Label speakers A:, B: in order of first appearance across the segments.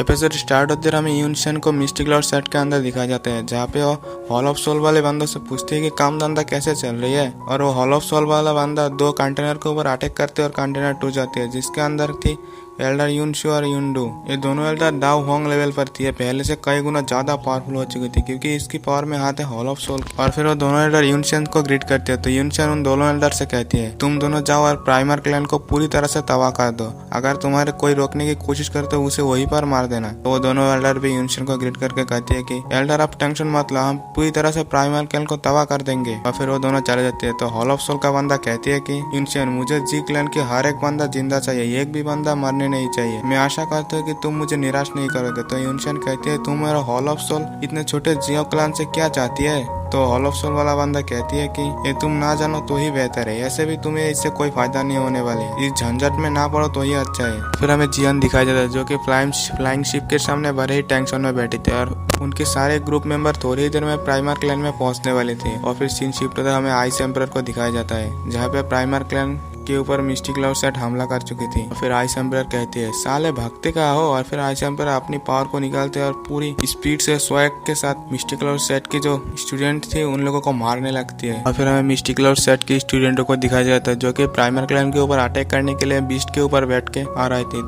A: Episode start होते हमें यूनशन को मिस्टिक क्लाउड सेट के अंदर दिखाया जाता है, जहाँ पे वो हॉल ऑफ सोल वाले बंदों से पूछते हैं कि काम धंधा कैसे चल रही है। और वो हॉल ऑफ सोल वाला बंदा 2 कंटेनर के ऊपर अटैक करते और कंटेनर टूट जाती है, जिसके अंदर थी एल्डर यूनशु और यूनडू। ये दोनों एल्डर दाव होंग लेवल पर थी, पहले से कई गुना ज्यादा पावरफुल हो चुकी थी, क्योंकि इसकी पावर में हाथ है हॉल ऑफ सोल। और फिर वो दोनों एल्डर यूनशन को ग्रीट करते हैं, तो यूनशन उन दोनों एल्डर से कहती है तुम दोनों जाओ और प्राइमर क्लैन को पूरी तरह से तबाह कर दो। अगर तुम्हारे कोई रोकने की कोशिश करते हो उसे वहीं पर मार देना। तो वो दोनों एल्डर भी यूनशन को ग्रीट करके कहती है कि एल्डर आप टेंशन मत लो, हम पूरी तरह से प्राइमर क्लैन को तबाह कर देंगे। और फिर वो दोनों चले जाते हैं। तो हॉल ऑफ सोल का बंदा कहती है कि यूनशन मुझे जी क्लैन के हर एक बंदा जिंदा चाहिए, एक भी बंदा मरने नहीं चाहिए। मैं आशा करता हूँ कि तुम मुझे निराश नहीं करोगे। तो यूनशन कहती है तुम मेरा हॉल ऑफ सोल इतने छोटे जियो क्लैन से क्या चाहती है। तो हॉल ऑफ सोल वाला बंदा कहती है कि ये तुम ना जानो तो ही बेहतर है, ऐसे भी तुम्हें इससे कोई फायदा नहीं होने वाली, इस झंझट में ना पड़ो तो ही अच्छा है। फिर हमें जियन दिखाई देता है, जो कि फ्लाइंग शिप के सामने बड़े ही टेंशन में बैठी थी, और उनके सारे ग्रुप मेंबर थोड़ी ही देर में प्राइमर क्लैन में पहुंचने वाले थे। और फिर सीन शिफ्ट होता है, हमें आइस एम्परर को दिखाया जाता है, जहाँ पे प्राइमर क्लैन के ऊपर मिस्टिक क्लाउड सेट हमला कर चुकी थी। और फिर आइस एम्परर कहती है साले भक्ति का हो। और फिर आइस एम्परर अपनी पावर को निकालते और पूरी स्पीड से स्वैग के साथ मिस्टिक क्लाउड सेट की जो स्टूडेंट थे उन लोगों को मारने लगती है। और फिर हमें मिस्टिक क्लाउड सेट के स्टूडेंटों को दिखाया जाता है, जो कि प्राइमर क्लैन के ऊपर अटैक करने के लिए बीस्ट के ऊपर बैठ के आ रही थी।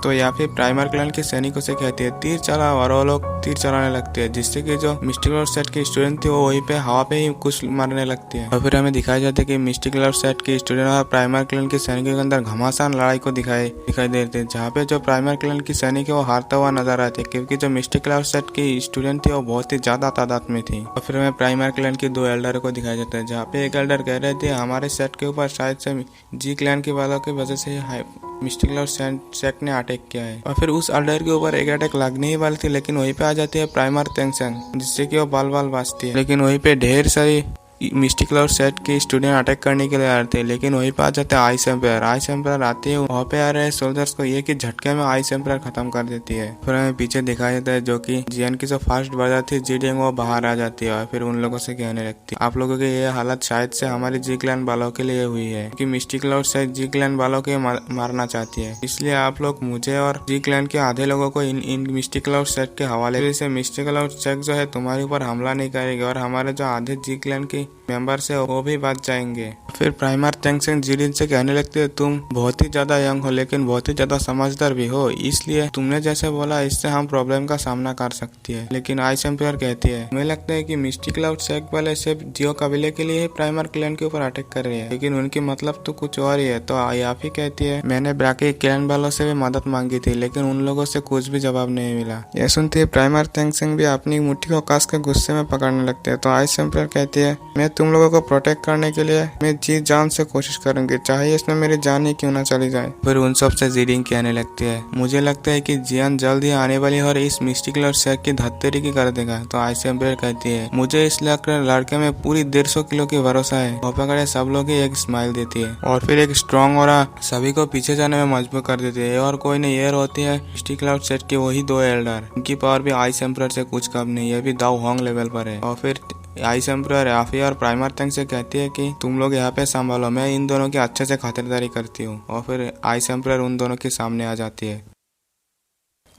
A: तो या फिर प्राइमर क्लैन के सैनिकों से कहती है तीर चलाओ, और वो लोग तीर चलाने लगते हैं, जिससे कि जो मिस्टिक क्लाउड सेट के स्टूडेंट थे वो वहीं पे हवा पे ही कुछ मारने लगते हैं। और फिर हमें दिखाया जाता है कि मिस्टिक क्लाउड सेट के स्टूडेंट और प्राइमर क्लैन के सैनिकों के अंदर घमासान लड़ाई को दिखाई देते हैं, जहाँ पे जो प्राइमर क्लैन की सैनिक है वो हारता हुआ नजर आते हैं, क्योंकि जो मिस्टिक क्लाउड सेट के स्टूडेंट थे वो बहुत ही ज्यादा तादाद में थी। और फिर हमें प्राइमर क्लैन के 2 एल्डर को दिखाया जाता है, जहाँ पे एक एल्डर कह रहे थे हमारे सेट के ऊपर शायद से जी क्लैन के वालों की वजह से मिस्टिक क्लाउड सेट ने अटैक किया है। और फिर उस एल्डर के ऊपर एक अटैक लगने ही वाली थी, लेकिन वहीं पे आ जाती है प्राइमर तेंगसेंग, जिससे कि वो बाल बाजती है। लेकिन वहीं पे ढेर सारी मिस्टिक क्लाउड सेट के स्टूडेंट अटैक करने के लिए आ रहे थे, लेकिन वहीं पे आ जाते हैं आइस एम्परर। आइस एम्परर आते हैं, वहाँ पे आ रहे सोल्जर्स को ये कि झटके में आइस एम्परर खत्म कर देती है। फिर हमें पीछे दिखाया जाता है, जो कि जियन की जो फर्स्ट ब्रदर थी जीडिंग, वो बाहर आ जाती है और फिर उन लोगों से कहने लगती है आप लोगों की ये हालत शायद से हमारी जी क्लैन वालों के लिए हुई है, कि मिस्टिक क्लाउड सेट जी क्लैन वालों के मारना चाहती है, इसलिए आप लोग मुझे और जी क्लैन के आधे लोगों को इन मिस्टिक क्लाउड सेट के हवाले से मिस्टिक क्लाउड सेट जो है तुम्हारे ऊपर हमला नहीं करेगी, और हमारे जो आधे जी क्लैन के मेंबर से वो भी बच जाएंगे। फिर प्राइमर तेंगसेंग जिडिन से कहने लगते हैं तुम बहुत ही ज्यादा यंग हो, लेकिन बहुत ही ज्यादा समझदार भी हो, इसलिए तुमने जैसे बोला इससे हम प्रॉब्लम का सामना कर सकती है। लेकिन आइस एम्परर कहती है मुझे लगता है कि मिस्टिक क्लाउड सेट वाले सिर्फ जियो कबीले के लिए प्राइमर क्लैन के ऊपर अटैक कर रही है, लेकिन उनकी मतलब तो कुछ और ही है। तो याफी कहती है मैंने बाकी क्लैन वालों से भी मदद मांगी थी, लेकिन उन लोगों से कुछ भी जवाब नहीं मिला। यह सुनते ही प्राइमर तेंगसेंग भी अपनी मुट्ठी को कस के गुस्से में पकड़ने लगते हैं। तो आइस एम्परर कहती है मैं तुम लोगों को प्रोटेक्ट करने के लिए मैं जी जान से कोशिश करूंगी, चाहे इसमें मेरी जान ही क्यों ना चली जाए। फिर उन सब से जीडिंग कहने लगती है मुझे लगता है कि जियन जल्द ही आने वाली है और इस मिस्टिक क्लाउड सेट की धत्तेरी की कर देगा। तो आइस एम्परर कहती है मुझे इस लड़के में पूरी 150 किलो की भरोसा है। पकड़े सब लोग ही एक स्माइल देती है और फिर एक स्ट्रॉन्ग और सभी को पीछे जाने में मजबूर कर देती है। और कोई नहीं, ये होती है मिस्टिक क्लाउड सेट की वही 2 एल्डर, उनकी पावर भी आइस एम्परर से कुछ कम नहीं, ये भी दाव होंग लेवल पर है। और फिर आइस एम्परर याफी और प्राइमर तेंग से कहती है कि तुम लोग यहाँ पे संभालो, मैं इन दोनों की अच्छे से खातिरदारी करती हूँ। और फिर आइस एम्परर उन दोनों के सामने आ जाती है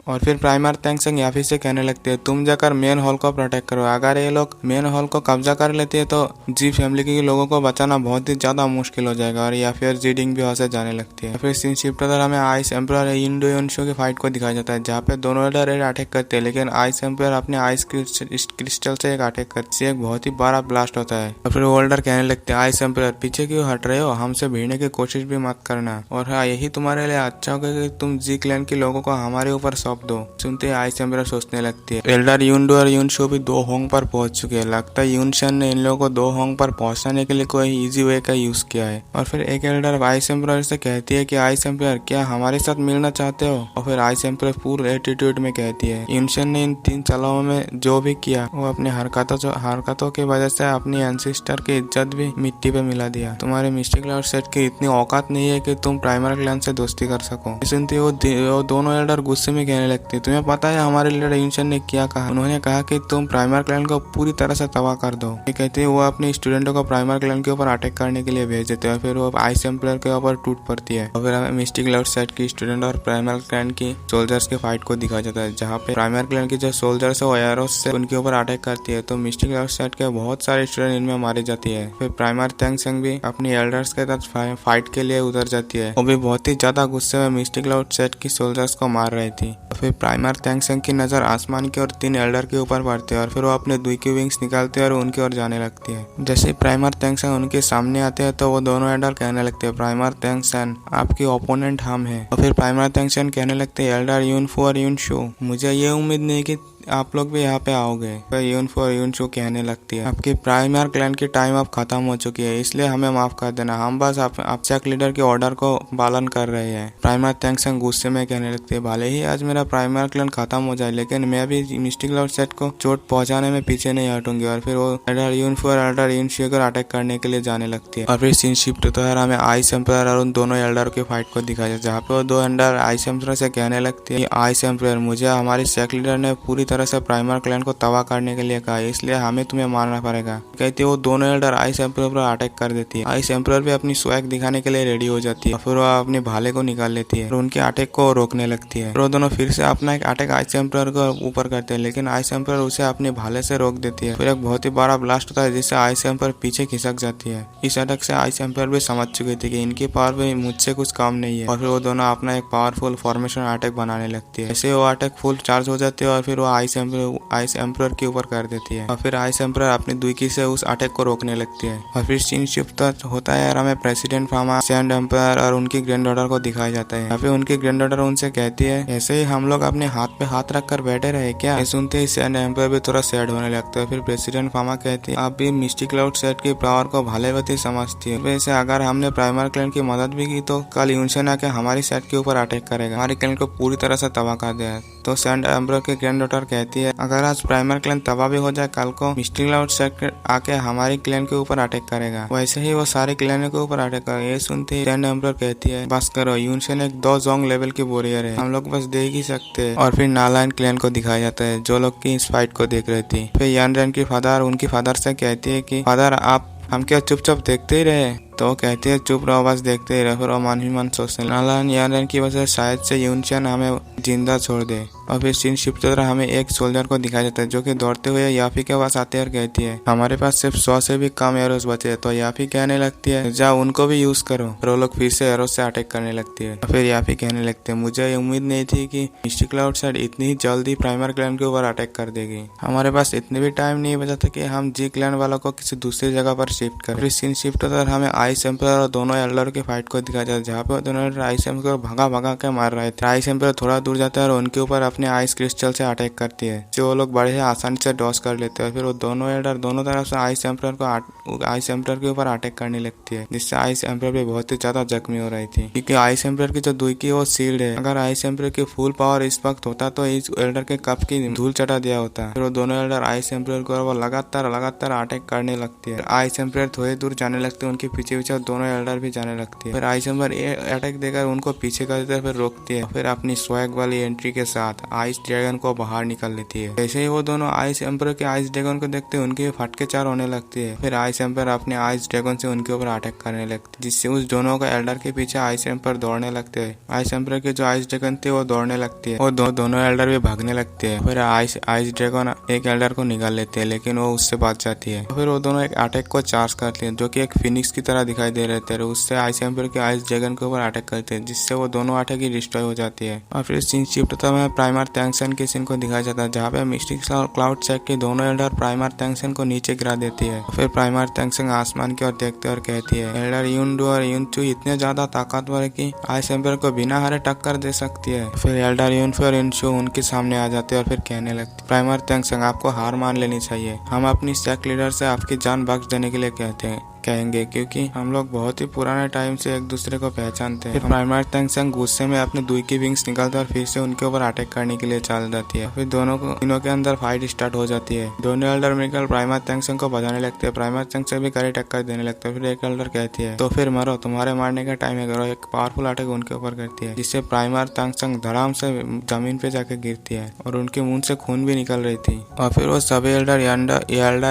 A: और फिर प्राइमर तेंगसेंग याफी से कहने लगते हैं तुम जाकर मेन हॉल को प्रोटेक्ट करो, अगर ये लोग मेन हॉल को कब्जा कर लेते हैं तो जी फैमिली के लोगों को बचाना बहुत ही ज्यादा मुश्किल हो जाएगा। और या फिर जीडिंग भी वहां से जाने लगती है। फिर सीन शिफ्ट होता है, हमें आइस एम्परर यूनडू यूनशु की फाइट को दिखाया जाता है, जहाँ पे दोनों एल्डर अटैक करते हैं, लेकिन आइस एम्परर अपने आइस क्रिस्टल से एक अटैक करती है, एक बहुत ही बड़ा ब्लास्ट होता है। और फिर वो एल्डर कहने लगते हैं आइस एम्परर पीछे क्यों हट रहे हो, हमसे भिड़ने की कोशिश भी मत करना, और हाँ यही तुम्हारे लिए अच्छा होगा कि तुम जी क्लैन के लोगों को हमारे ऊपर सौंप दो। सुनते आइस एम्परर सोचने लगती है एल्डर यूनडू और यूनशु भी 2 होंग पर पहुंच चुके हैं, लगता है यूनशन ने इन लोगों को 2 होंग पर पहुंचाने के लिए कोई इजी वे का यूज किया है। और फिर एक एल्डर आइस एम्परर से कहती है कि आइस एम्परर क्या हमारे साथ मिलना चाहते हो। और फिर आइस एम्परर पूरे एटीट्यूड में कहती है यूनशन ने इन 3 सालों में जो भी किया वो अपने हरकतों की वजह से अपनी एंसेस्टर की इज्जत भी मिट्टी पे मिला दिया, तुम्हारे मिस्टिक क्लाउड सेट की इतनी औकात नहीं है कि तुम प्राइमर क्लैन से दोस्ती कर सको। सुनते वो दोनों एल्डर गुस्से में कहने कहने लगती है, तुम्हें पता है हमारे लीडर यूनशन ने क्या कहा? उन्होंने कहा कि तुम प्राइमर क्लैन को पूरी तरह से तबाह कर दो। ये कहते हैं वो अपने स्टूडेंटों को प्राइमर क्लैन के ऊपर अटैक करने के लिए भेज देते हैं। फिर वो आइस एम्परर के ऊपर टूट पड़ती है और फिर हमें मिस्टिक क्लाउड सेट की स्टूडेंट और प्राइमर क्लैन की सोल्जर्स के फाइट को दिखाया जाता है, जहाँ पे प्राइमर क्लैन की जो सोल्जर्स है वो एरोस से उनके ऊपर अटैक करती है। तो मिस्टिक क्लाउड सेट के बहुत सारे स्टूडेंट इनमें मारी जाती है। फिर प्राइमर तेंगसेंग भी अपनी एल्डर्स के साथ फाइट के लिए उतर जाती है। वो भी बहुत ही ज्यादा गुस्से में मिस्टिक क्लाउड सेट की सोल्जर्स को मार रही थी। फिर प्राइमर तेंगसेंग की नजर आसमान की और 3 एल्डर के ऊपर पड़ती है और फिर वो अपने दुई की विंग्स निकालती है और उनकी ओर जाने लगती है। जैसे प्राइमर तेंगसेंग उनके सामने आते हैं तो वो दोनों एल्डर कहने लगते हैं, प्राइमर तेंगसेंग आपके ओपोनेंट हम हैं। और फिर प्राइमर तेंगसेंग कहने लगते हैं, एल्डर यूनफू और यूनशू, मुझे ये उम्मीद नहीं कि आप लोग भी यहाँ पे आओगे। फिर यूनफू और यूनशू कहने लगती है, आपकी प्राइमर क्लैन की टाइम अब खत्म हो चुकी है, इसलिए हमें माफ कर देना, हम बस अपचेक लीडर के ऑर्डर को पालन कर रहे हैं। प्राइमर तेंगसेंग गुस्से में कहने लगती है, भले ही आज मेरा प्राइमर क्लैन खत्म हो जाए, लेकिन मैं भी मिस्टिक क्लाउड सेट को चोट पहुंचाने में पीछे नहीं हटूंगी। और फिर वो एल्डर यूनफू और एल्डर यूनशू को अटैक करने के लिए जाने लगती है। और फिर सीन शिफ्ट तो है, हमें आइस एम्परर और उन दोनों एल्डर के फाइट को दिखाया जाए, जहाँ पे वो दो एल्डर आइस एम्परर से कहने लगती है, आइस एम्परर मुझे हमारी सेक लीडर ने पूरी तरह से प्राइमर क्लैन को तबाह करने के लिए कहा, इसलिए हमें तुम्हें मारना पड़ेगा। कहती है वो दोनों एल्डर आइस एम्परर पर अटैक कर देती है। आइस एम्परर भी अपनी स्वैग दिखाने के लिए रेडी हो जाती है। फिर वो अपने भाले को निकाल लेती है और उनके अटैक को रोकने लगती है। वो दोनों फिर से अपना एक अटैक आइस एम्परर को ऊपर करते हैं, लेकिन आइस एम्परर उसे अपने भाले से रोक देती है। फिर एक बहुत ही बड़ा ब्लास्ट होता है जिससे आइस एम्परर पीछे खिसक जाती है। इस अटैक से आइस एम्परर भी समझ चुकी थी कि इनकी पावर भी मुझसे कुछ कम नहीं है। और फिर वो दोनों अपना एक पावरफुल फॉर्मेशन अटैक बनाने लगती है। ऐसे वो अटैक फुल चार्ज हो जाती है और फिर वो आइस एम्परर के ऊपर कर देती है। और फिर आइस एम्परर अपनी दुईकी से उस अटैक को रोकने लगती है। और फिर सीन शिफ्ट होता है और हमें प्रेसिडेंट फामा, सैंड एम्परर और उनकी ग्रैंड डॉटर को दिखाया जाता है। फिर उनकी ग्रैंड डॉटर उनसे कहती है, ऐसे ही हम लोग अपने हाथ पे हाथ रख कर बैठे रहे क्या? ये सुनते ही सैंड एम्परर भी थोड़ा सैड होने लगता है। फिर प्रेसिडेंट फामा कहती है, आप भी मिस्टिक क्लाउड सेट की पावर को भलेवती समझती है, वैसे अगर हमने प्राइमर क्लैन की मदद भी की तो कल यूनशन आके हमारी सेट के ऊपर अटैक करेगा, हमारी क्लैन को पूरी तरह से तबाह कर देगा। तो सैंड एम्परर की ग्रैंड डॉटर कहती है, अगर आज प्राइमर क्लैन तबाह भी हो जाए, कल को मिस्टिक क्लाउड सेट आके हमारी क्लैन के ऊपर अटैक करेगा, वैसे ही वो सारे क्लैन के ऊपर अटैक करेगा। ये सुनते ही सैंड एम्परर कहती है, बस करो, यूनशन एक 2 जोंग लेवल की वॉरियर है, हम लोग बस देख ही सकते हैं। और फिर नालाइन क्लैन को दिखाया जाता है जो लोग की इस फाइट को देख रही थी। फिर यान रैन की फादर उनकी फादर से कहती है कि फादर आप हम क्या चुपचाप देखते ही रहे? तो वो कहती है चुप रहो, बस देखते ही रहो। फिर वो मन ही मन सोचते नालाइन यान की वजह से शायद से यूनशन हमें जिंदा छोड़ दे। और फिर सीन शिफ्ट होकर हमें एक सोल्जर को दिखाया जाता है जो कि दौड़ते हुए याफी के पास आते हैं और कहती है, हमारे पास सिर्फ 100 से भी कम एरोस बचे हैं। तो याफी कहने लगती है, जाओ उनको भी यूज करो। फिर वो लोग फिर से एरोस से अटैक करने लगती है। फिर याफी कहने लगते हैं, मुझे उम्मीद नहीं थी कि मिस्टिक क्लाउड सेट इतनी जल्दी प्राइमर क्लैन के ऊपर अटैक कर देगी, हमारे पास इतने भी टाइम नहीं बचा था कि हम जी क्लैन वालों को किसी दूसरी जगह पर शिफ्ट करें। फिर सीन शिफ्ट होकर हमें आइस एम्परर और दोनों एल्डर के फाइट को दिखाया जाता है, जहाँ पे दोनों एल्डर आइस एम्परर को भगा के मार रहे थे। आइस एम्परर थोड़ा दूर जाता है और उनके ऊपर अपने आइस क्रिस्टल से अटैक करती है, जो वो लोग बड़े आसानी से डॉस कर लेते हैं। फिर वो दोनों एल्डर दोनों तरफ से आइस एम्परर के ऊपर अटैक करने लगती है, जिससे आइस एम्परर भी बहुत ही ज्यादा जख्मी हो रही थी, क्योंकि आइस एम्परर की जो दुई की वो सील्ड है। अगर आइस एम्परर की फुल पावर इस वक्त होता तो इस एल्डर के कप की धूल चटा दिया होता। फिर वो दोनों एल्डर आइस एम्परर को वो लगातार अटैक करने लगती है। आइस एम्परर थोड़ी दूर जाने लगते हैं, उनके पीछे पीछे दोनों एल्डर भी जाने लगती है। फिर आइस एम्परर अटैक देकर उनको पीछे कर देते हैं, फिर रोकती है। फिर अपनी स्वैग वाली एंट्री के साथ आइस ड्रैगन को बाहर निकल लेती है। जैसे ही वो दोनों आइस एम्परर के आइस ड्रैगन को देखते हैं, उनकी फटके चार होने लगती है। फिर आइस एम्परर अपने आइस ड्रैगन से उनके ऊपर अटैक करने लगती है, जिससे उस दोनों का एल्डर के पीछे आइस एम्परर दौड़ने लगते हैं। आइस एम्परर के जो आइस ड्रैगन थे वो दौड़ने लगती है और दोनों एल्डर भी भागने लगते हैं। फिर आइस ड्रैगन एक एल्डर को निकाल लेते हैं, लेकिन वो उससे बच जाती है। फिर वो दोनों एक अटैक को चार्ज करते हैं, जो कि एक फिनिक्स की तरह दिखाई दे रहे थे। उससे आइस एम्परर के आइस ड्रैगन के ऊपर अटैक करते हैं, जिससे वो दोनों अटैक ही डिस्ट्रॉय हो जाती है। और फिर सीन शिफ्ट होता है, प्राइमर तेंगसेंग के सीन को दिखाया जाता है, जहाँ पे मिस्टिक क्लाउड सेट के दोनों एल्डर प्राइमर तेंगसेंग को नीचे गिरा देती है। फिर प्राइमर तेंगसेंग आसमान की ओर देखते और कहती है, एल्डर यूनडू और यूनचू इतने ज्यादा ताकतवर है कि आइस एम्परर को बिना हारे टक्कर दे सकती है। फिर एल्डर यूनफू और यूनचू उनके सामने आ जाते हैं और फिर कहने लगते, प्राइमर तेंगसेंग आपको हार मान लेनी चाहिए, हम अपनी सेक लीडर से आपकी जान बख्श देने के लिए कहते हैं। कहेंगे, क्योंकि हम लोग बहुत ही पुराने टाइम से एक दूसरे को पहचानते हैं। फिर प्राइमर टैंगसेंग गुस्से में अपने दुई की विंग्स निकालते और फिर से उनके ऊपर अटैक करने के लिए चल जाती है। फिर तीनों के अंदर फाइट स्टार्ट हो जाती है। दोनों एल्डर मिलकर प्राइमर टैंगसेंग को बजाने लगते हैं। प्राइमर टैंगसेंग भी कड़ी टक्कर देने लगता है। फिर एक एल्डर कहती है, तो फिर मरो, तुम्हारे मारने का टाइम है, करो। एक पावरफुल अटैक उनके ऊपर करती है, जिससे प्राइमर टैंगसेंग धड़ाम से जमीन पे जाके गिरती है और उनके मुंह से खून भी निकल रही थी। और फिर वो सभी एल्डर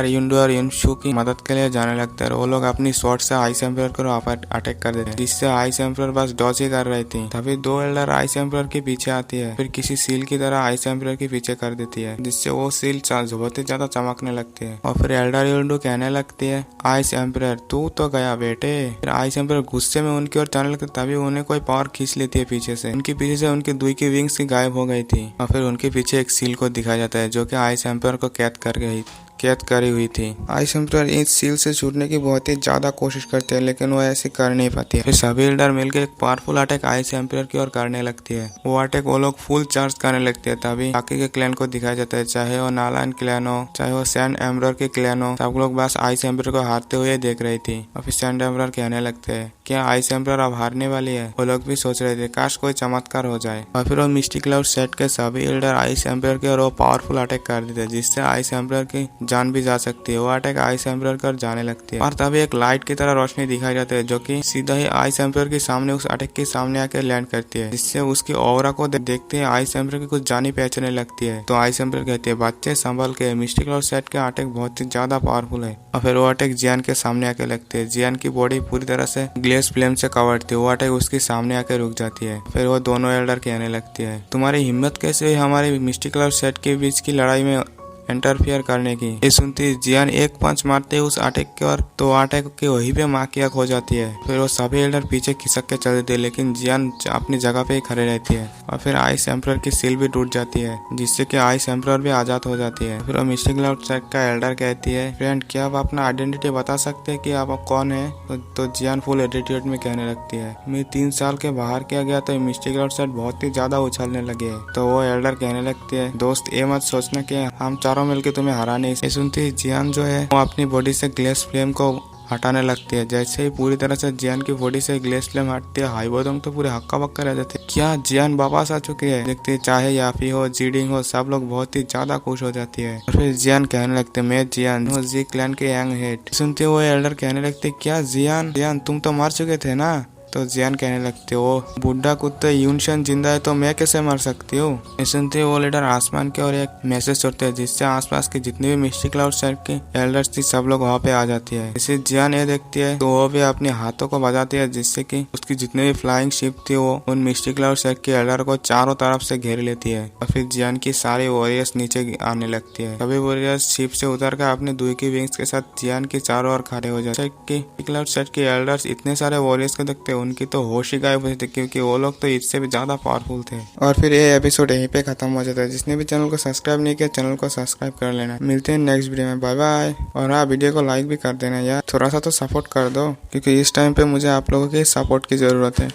A: युंडू और युनशु की मदद के लिए जाने लगते हैं। वो लोग अपनी शॉट से आइस एम्परर को अटैक कर देते हैं, जिससे आइस एम्परर बस डॉज ही कर रही थी। तभी दो एल्डर आइस एम्परर के पीछे आती है, फिर किसी सील की तरह आइस एम्परर के पीछे कर देती है, जिससे वो सील बहुत ही ज्यादा चमकने लगती है। और फिर एल्डर युंडू कहने लगती है, आइस एम्परर तू तो गया बेटे। फिर आइस एम्परर गुस्से में उनकी ओर जाने लगती, तभी उन्हें कोई पावर खींच लेती है पीछे से। उनके पीछे से उनकी दुई की विंग्स की गायब हो गई थी। और फिर उनके पीछे एक सील को दिखाया जाता है, जो कि आइस एम्परर को कैद करी हुई थी। आइस एम्परर इस सील से छूटने की बहुत ही ज्यादा कोशिश करते हैं, लेकिन वो ऐसे कर नहीं पाती है। फिर सभी एल्डर मिलकर एक पावरफुल अटैक आइस एम्परर की ओर करने लगती है। वो अटैक वो लोग फुल चार्ज करने लगते हैं। तभी बाकी के क्लैन को दिखाया जाता है, चाहे वो नालान क्लैन हो, चाहे वो सैंड एम्परर के क्लैन हो, सब लोग बस आइस एम्परर को हारते हुए देख रही थी। और फिर सैंड एम्परर कहने लगते हैं, क्या आइस एम्परर अब हारने वाली है? वो लोग भी सोच रहे थे, काश कोई चमत्कार हो जाए। और फिर वो मिस्टिक क्लाउड सेट के सभी एल्डर आइस एम्परर के और पावरफुल अटैक कर देते, जिससे आइस एम्परर की जान भी जा सकती है। वो अटैक आइस एम्परर कर जाने लगती है और तभी एक लाइट की तरह रोशनी दिखाई जाती है, जो कि सीधा ही आइस एम्परर के सामने उस अटैक के सामने आकर लैंड करती है, जिससे उसकी ऑरा को देखते ही आइस एम्परर की कुछ जानी पहचानने लगती है। तो आइस एम्परर कहती है, बच्चे संभल के, मिस्टिक क्लाउड सेट के अटैक बहुत ही ज्यादा पावरफुल है। और फिर वो अटैक जियान के सामने आके लगती है। जियान की बॉडी पूरी तरह से ग्लेस फ्लेम से कवर्ड थी। वो अटैक उसके सामने आके रुक जाती है। फिर वो दोनों एल्डर कहने लगती है, तुम्हारी हिम्मत कैसे हुई हमारे मिस्टिक क्लाउड सेट के बीच की लड़ाई में इंटरफियर करने की? ये सुनती जियान एक पंच मारते उस अटैक के और तो अटैक के वहीं पे माँ की आंख हो जाती है। फिर वो सभी एल्डर पीछे खिसक के चल देते हैं, लेकिन जियान अपनी जगह पे ही खड़े रहती है। और फिर आइस एम्परर की सील भी टूट जाती है, जिससे कि आइस एम्परर भी आजाद हो जाती है। फिर वो मिस्टिक क्लाउड सेट का एल्डर कहती है, फ्रेंड क्या आप अपना आइडेंटिटी बता सकते हैं कि आप कौन है? तो जियान फुल एटीट्यूड में कहने लगती है, मैं 3 साल के बाहर किया गया तो मिस्टिक क्लाउड सेट बहुत ही ज्यादा उछलने लगे। तो वो एल्डर कहने लगती है, दोस्त ये मत सोचना कि हम चारों मिलकर तुम्हें हरा नहीं। सुनती जियान जो है वो अपनी बॉडी से ग्लेस फ्लेम को हटाने लगती है। जैसे ही पूरी तरह से जियान की बॉडी से ग्लेस फ्लेम हटती है, हाइबोदोंग तो पूरे हक्का बक्का रह जाते हैं। क्या जियान वापस आ चुकी है? देखते चाहे याफी हो, जीडिंग हो, सब लोग बहुत ही ज्यादा खुश हो जाती है। और फिर जियान कहने लगते, मैं जियान हूँ, जी क्लैन के यंग हेड। सुनते वो एल्डर कहने लगते, क्या जियान तुम तो मर चुके थे ना? तो जियान कहने लगते, वो बुढ़ा कुत्ता यूनशन जिंदा है तो मैं कैसे मर सकती हूँ? सुनते वो लीडर आसमान के और एक मैसेज छोड़ते हैं, जिससे आसपास के जितने भी मिस्टिक क्लाउड सेट के एल्डर्स थी सब लोग वहाँ पे आ जाती है। इसे जियान ये देखती है तो वो भी अपने हाथों को बजाती है, जिससे कि उसकी जितने भी फ्लाइंग शिप थी वो उन मिस्टिक क्लाउड सेट के एल्डर को चारों तरफ से घेर लेती है। और फिर जियान की सारी वॉरियर्स नीचे आने लगती है। सभी वॉरियर्स शिप से उतर कर अपने दुई की विंग्स के साथ जियान के चारों ओर खड़े हो जाते हैं। क्लाउड सेट के एल्डर्स इतने सारे वॉरियर्स को देखते उनकी तो होश ही गायब हुए थे, क्योंकि वो लोग तो इससे भी ज्यादा पावरफुल थे। और फिर ये एपिसोड यहीं पे खत्म हो जाता है। जिसने भी चैनल को सब्सक्राइब नहीं किया, चैनल को सब्सक्राइब कर लेना। मिलते हैं नेक्स्ट वीडियो में, बाय बाय। और हाँ, वीडियो को लाइक भी कर देना यार, थोड़ा सा तो सपोर्ट कर दो, क्योंकि इस टाइम पे मुझे आप लोगों की सपोर्ट की जरूरत है।